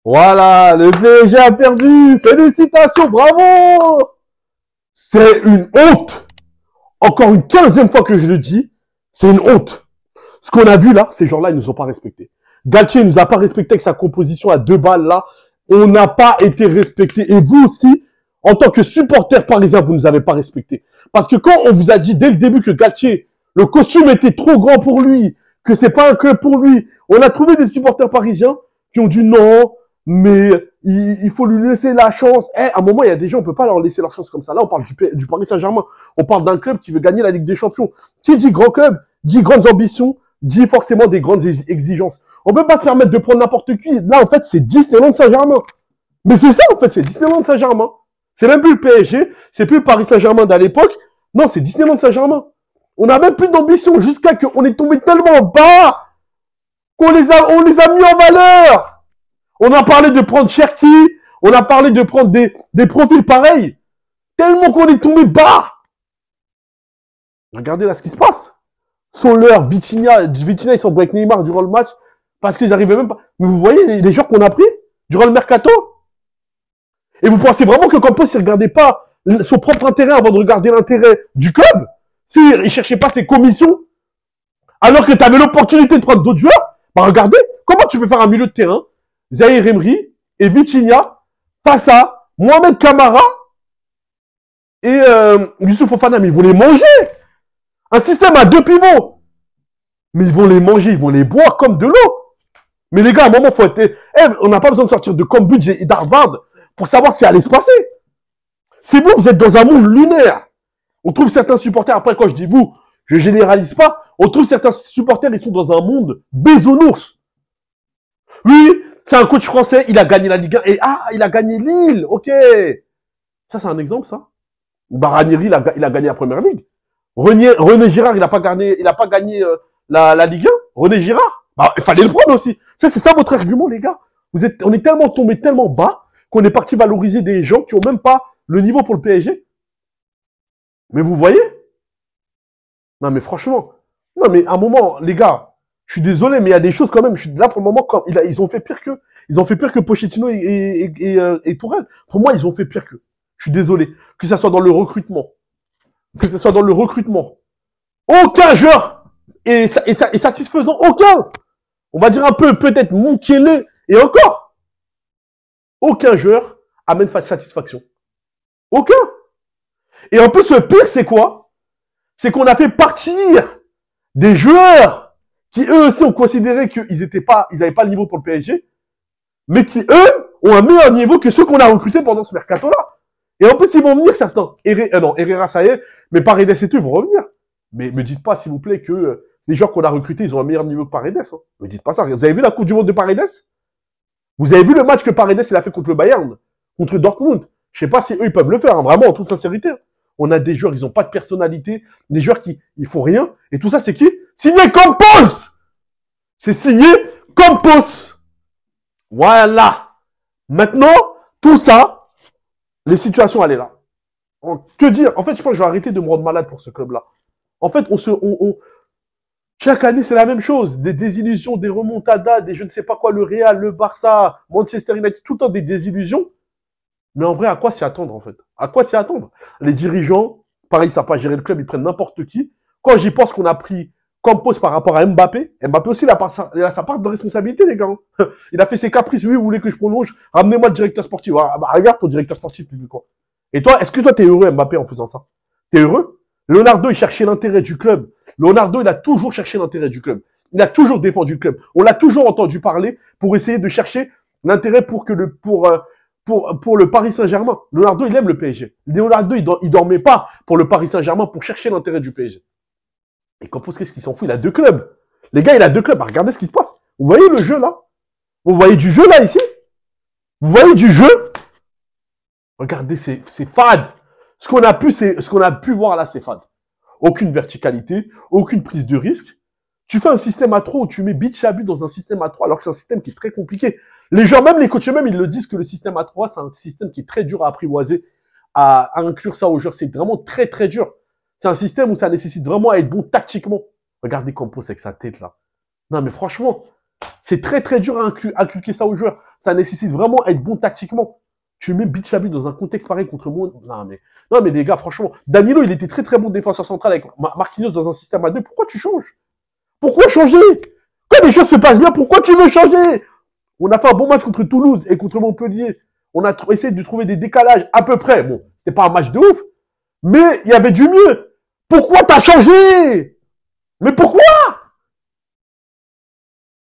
Voilà, le PSG a perdu. Félicitations, bravo. C'est une honte. Encore une 15e fois que je le dis, c'est une honte. Ce qu'on a vu là, ces gens-là, ils nous ont pas respectés. Galtier nous a pas respecté avec sa composition à 2 balles là. On n'a pas été respecté. Et vous aussi, en tant que supporter parisien, vous nous avez pas respecté. Parce que quand on vous a dit dès le début que Galtier, le costume était trop grand pour lui, que c'est pas un club pour lui, on a trouvé des supporters parisiens qui ont dit non, mais il faut lui laisser la chance. À un moment, il y a des gens, on peut pas leur laisser leur chance comme ça. Là, on parle du Paris Saint-Germain. On parle d'un club qui veut gagner la Ligue des Champions. Qui dit grand club, dit grandes ambitions, dit forcément des grandes exigences. On peut pas se permettre de prendre n'importe qui. Là, en fait, c'est Disneyland Saint-Germain. Mais c'est ça, en fait, c'est Disneyland Saint-Germain. C'est même plus le PSG, c'est plus le Paris Saint-Germain d'à l'époque. Non, c'est Disneyland Saint-Germain. On n'a même plus d'ambition jusqu'à qu'on est tombé tellement bas on les a mis en valeur. On a parlé de prendre Cherki, on a parlé de prendre des profils pareils. Tellement qu'on est tombé bas. Regardez là ce qui se passe. Soler, Vitinha, ils sont avec Neymar durant le match parce qu'ils arrivaient même pas. Mais vous voyez les joueurs qu'on a pris durant le mercato. Et vous pensez vraiment que Campos il regardait pas son propre intérêt avant de regarder l'intérêt du club? S'il cherchait pas ses commissions, alors que tu avais l'opportunité de prendre d'autres joueurs, bah regardez, comment tu peux faire un milieu de terrain, Zahir Emery et Vitinha face à Mohamed Kamara et Youssouf Fofana, mais ils vont les manger. Un système à 2 pivots. Mais ils vont les manger, ils vont les boire comme de l'eau. Mais les gars, à un moment, faut être... on n'a pas besoin de sortir de Cambridge et d'Harvard pour savoir ce qui allait se passer. C'est vous êtes dans un monde lunaire. On trouve certains supporters, après quand je dis vous, je généralise pas, on trouve certains supporters, ils sont dans un monde bisounours. Oui, c'est un coach français, il a gagné la Ligue 1, et il a gagné Lille, ok. Ça, c'est un exemple, ça. Ranieri, il a gagné la Première Ligue. René Girard, il a pas gagné la Ligue 1. René Girard, il fallait le prendre aussi. C'est ça votre argument, les gars. On est tellement tombé tellement bas qu'on est parti valoriser des gens qui ont même pas le niveau pour le PSG. Mais vous voyez? Non, mais franchement. Non, mais à un moment, les gars, je suis désolé, mais il y a des choses quand même. Je suis là pour le moment, ils ont fait pire que. Ils ont fait pire que Pochettino et Tourelle. Pour moi, ils ont fait pire que. Je suis désolé. Que ça soit dans le recrutement. Que ce soit dans le recrutement. Aucun joueur est satisfaisant. Aucun. On va dire un peu, peut-être Moukele et encore. Aucun joueur amène satisfaction. Aucun. Et en plus, le pire, c'est quoi? C'est qu'on a fait partir des joueurs qui, eux aussi, ont considéré qu'ils n'avaient pas le niveau pour le PSG, mais qui, eux, ont un meilleur niveau que ceux qu'on a recrutés pendant ce mercato-là. Et en plus, ils vont venir, certains. Herrera, ça y est, mais Paredes et tout, ils vont revenir. Mais me dites pas, s'il vous plaît, que les joueurs qu'on a recrutés, ils ont un meilleur niveau que Paredes. Hein. Me dites pas ça. Vous avez vu la Coupe du Monde de Paredes? Vous avez vu le match que Paredes, il a fait contre le Bayern, contre Dortmund? Je sais pas si eux, ils peuvent le faire, hein, vraiment, en toute sincérité. On a des joueurs, ils ont pas de personnalité, des joueurs qui, ils font rien. Et tout ça, c'est qui? Signé Campos! C'est signé Campos! Voilà! Maintenant, tout ça, les situations, elle est là. Que dire? En fait, je pense que je vais arrêter de me rendre malade pour ce club-là. En fait, chaque année, c'est la même chose. Des désillusions, des remontadas, des je ne sais pas quoi, le Real, le Barça, Manchester United, tout le temps des désillusions. Mais en vrai, à quoi s'y attendre, en fait? À quoi s'y attendre? Les dirigeants, pareil, ça n'a pas géré le club, ils prennent n'importe qui. Quand j'y pense qu'on a pris Campos par rapport à Mbappé aussi, il a sa part de responsabilité, les gars. Il a fait ses caprices. Oui, vous voulez que je prolonge? Ramenez-moi le directeur sportif. Regarde ton directeur sportif, tu veux quoi? Et toi, est-ce que toi, t'es heureux, Mbappé, en faisant ça? T'es heureux? Leonardo, il cherchait l'intérêt du club. Leonardo, il a toujours cherché l'intérêt du club. Il a toujours défendu le club. On l'a toujours entendu parler pour essayer de chercher l'intérêt pour le Paris Saint-Germain. Leonardo, il aime le PSG. Leonardo, il dormait pas pour le Paris Saint-Germain pour chercher l'intérêt du PSG. Et Campos, qu'est-ce qu'il s'en fout? Il a 2 clubs. Les gars, il a 2 clubs. Regardez ce qui se passe. Vous voyez le jeu, là? Vous voyez du jeu, là, ici? Vous voyez du jeu? Regardez, c'est fade. Ce qu'on a pu voir là, c'est fade. Aucune verticalité, aucune prise de risque. Tu fais un système à 3 où tu mets Bichabut dans un système à 3 alors que c'est un système qui est très compliqué. Les gens, même les coachs eux-mêmes, ils le disent que le système à 3, c'est un système qui est très dur à apprivoiser, à inclure ça aux joueurs. C'est vraiment très, très dur. C'est un système où ça nécessite vraiment à être bon tactiquement. Regardez Campos avec sa tête là. Non, mais franchement, C'est très très dur à inculquer ça aux joueurs. Ça nécessite vraiment être bon tactiquement. Tu mets Bichabi dans un contexte pareil contre moi. Non mais les gars, franchement, Danilo, il était très très bon défenseur central avec Marquinhos dans un système à 2. Pourquoi tu changes? Pourquoi changer? Quand les choses se passent bien, pourquoi tu veux changer? On a fait un bon match contre Toulouse et contre Montpellier. On a essayé de trouver des décalages à peu près. Bon, c'était pas un match de ouf, mais il y avait du mieux. Pourquoi t'as changé? Mais pourquoi?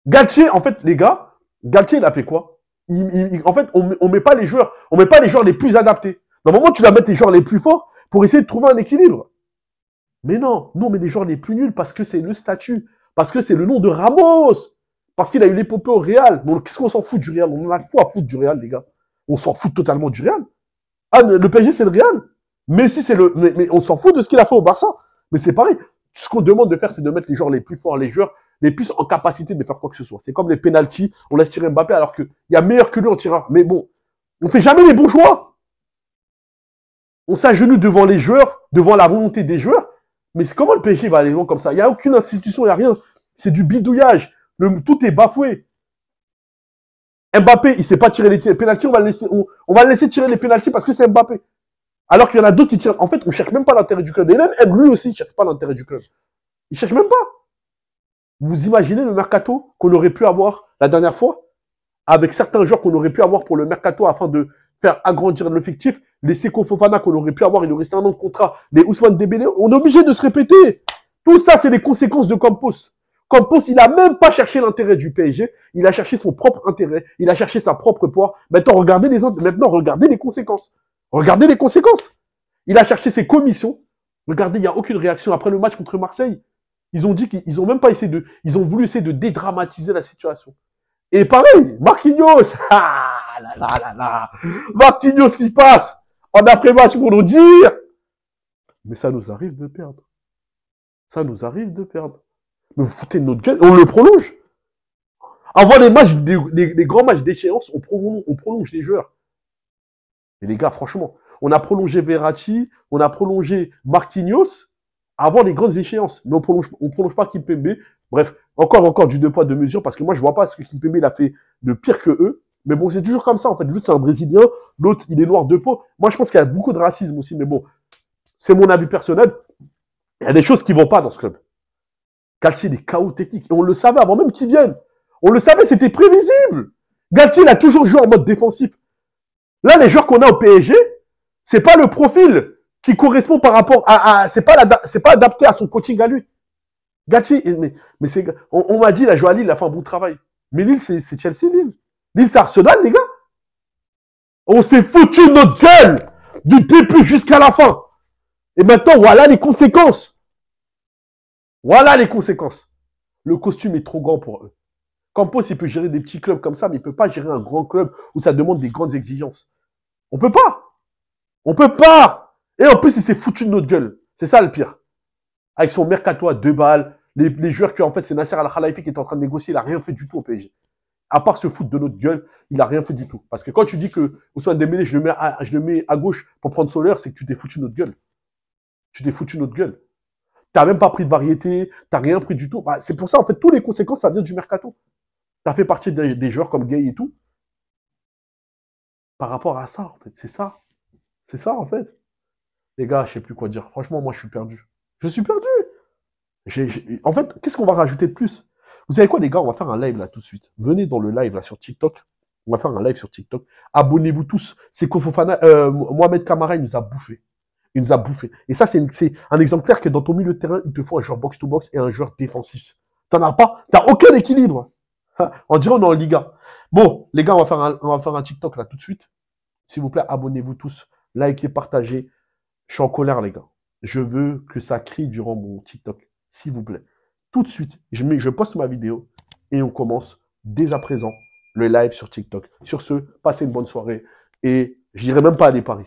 Galtier, en fait, les gars, Galtier, il a fait quoi? En fait, on met pas les joueurs les plus adaptés. Normalement, tu vas mettre les joueurs les plus forts pour essayer de trouver un équilibre. Mais non, nous, on met les joueurs les plus nuls parce que c'est le statut, parce que c'est le nom de Ramos, parce qu'il a eu l'épopée au Real. Donc, qu'est-ce qu'on s'en fout du Real? On en a quoi à foutre du Real, les gars? On s'en fout totalement du Real. Ah, le PSG, c'est le Real. Messi, c'est le. Mais on s'en fout de ce qu'il a fait au Barça. Mais c'est pareil. Ce qu'on demande de faire, c'est de mettre les joueurs les plus forts, les joueurs les plus en capacité de faire quoi que ce soit. C'est comme les pénaltys. On laisse tirer Mbappé alors qu'il y a meilleur que lui en tireur. Mais bon, on fait jamais les bons choix. On s'agenouille devant les joueurs, devant la volonté des joueurs. Mais c'est comment le PSG va aller loin comme ça? Il n'y a aucune institution, il n'y a rien. C'est du bidouillage. Tout est bafoué. Mbappé, il ne sait pas tirer les pénaltys. On va le laisser tirer les pénaltys parce que c'est Mbappé. Alors qu'il y en a d'autres qui tirent. En fait, on ne cherche même pas l'intérêt du club. Et même lui aussi, il ne cherche pas l'intérêt du club. Il ne cherche même pas. Vous imaginez le mercato qu'on aurait pu avoir la dernière fois avec certains joueurs qu'on aurait pu avoir pour le mercato afin de faire agrandir l'effectif, les Seko Fofana qu'on aurait pu avoir, il nous restait un an de contrat, les Ousmane Dembélé, on est obligé de se répéter. Tout ça, c'est les conséquences de Campos. Campos, il a même pas cherché l'intérêt du PSG, il a cherché son propre intérêt, il a cherché sa propre poire. Maintenant, regardez les conséquences. Regardez les conséquences. Il a cherché ses commissions. Regardez, il n'y a aucune réaction après le match contre Marseille. Ils ont dit qu'ils ont même pas essayé ils ont voulu essayer de dédramatiser la situation. Et pareil, Marquinhos, Marquinhos qui passe en après-match pour nous dire. Mais ça nous arrive de perdre. Ça nous arrive de perdre. Mais vous foutez de notre gueule, on le prolonge. Avant les matchs, les grands matchs d'échéance, on prolonge les joueurs. Et les gars, franchement, on a prolongé Verratti, on a prolongé Marquinhos avant les grandes échéances. Mais on prolonge pas Kimpembe. Bref, encore du 2 poids 2 mesures, parce que moi, je vois pas ce que Kimpembe a fait de pire que eux. Mais bon, c'est toujours comme ça, en fait. L'autre, c'est un Brésilien. L'autre, il est noir de peau. Moi, je pense qu'il y a beaucoup de racisme aussi. Mais bon, c'est mon avis personnel. Il y a des choses qui vont pas dans ce club. Galtier, il est chaos technique. Et on le savait avant même qu'il vienne. On le savait, c'était prévisible. Galtier, il a toujours joué en mode défensif. Là, les joueurs qu'on a au PSG, c'est pas le profil qui correspond par rapport c'est pas adapté à son coaching à lui. Galtier, mais on m'a dit, il a joué à Lille, il a fait un bon travail. Mais Lille, c'est Chelsea, Lille. Lille, c'est Arsenal, les gars. On s'est foutu notre gueule du début jusqu'à la fin. Et maintenant, voilà les conséquences. Voilà les conséquences. Le costume est trop grand pour eux. Campos, il peut gérer des petits clubs comme ça, mais il peut pas gérer un grand club où ça demande des grandes exigences. On peut pas. On peut pas. Et en plus, il s'est foutu de notre gueule. C'est ça le pire. Avec son mercato à 2 balles, les joueurs que, en fait, c'est Nasser Al-Khelaifi qui est en train de négocier, il a rien fait du tout au PSG. À part se foutre de notre gueule, il a rien fait du tout. Parce que quand tu dis que Ousmane Dembélé, je le mets à gauche pour prendre Soler, c'est que tu t'es foutu de notre gueule. Tu t'es foutu de notre gueule. T'as même pas pris de variété, t'as rien pris du tout. Bah, c'est pour ça, en fait, toutes les conséquences, ça vient du mercato. T'as fait partie des joueurs comme Gay et tout. Par rapport à ça, en fait, c'est ça. C'est ça, en fait. Les gars, je sais plus quoi dire. Franchement, moi, je suis perdu. Je suis perdu. En fait, qu'est-ce qu'on va rajouter de plus? Vous savez quoi, les gars? On va faire un live là tout de suite. Venez dans le live là sur TikTok. On va faire un live sur TikTok. Abonnez-vous tous. C'est Kofofana, Mohamed Kamara, il nous a bouffé. Il nous a bouffé. Et ça, c'est un exemple clair que dans ton milieu de terrain, il te faut un joueur box-to-box et un joueur défensif. T'en as pas? T'as aucun équilibre. On dirait on est en Liga. Bon, les gars, on va faire un TikTok là tout de suite. S'il vous plaît, abonnez-vous tous. Likez, partagez. Je suis en colère, les gars. Je veux que ça crie durant mon TikTok. S'il vous plaît. Tout de suite, je poste ma vidéo et on commence dès à présent le live sur TikTok. Sur ce, passez une bonne soirée et j'irai même pas aller Paris.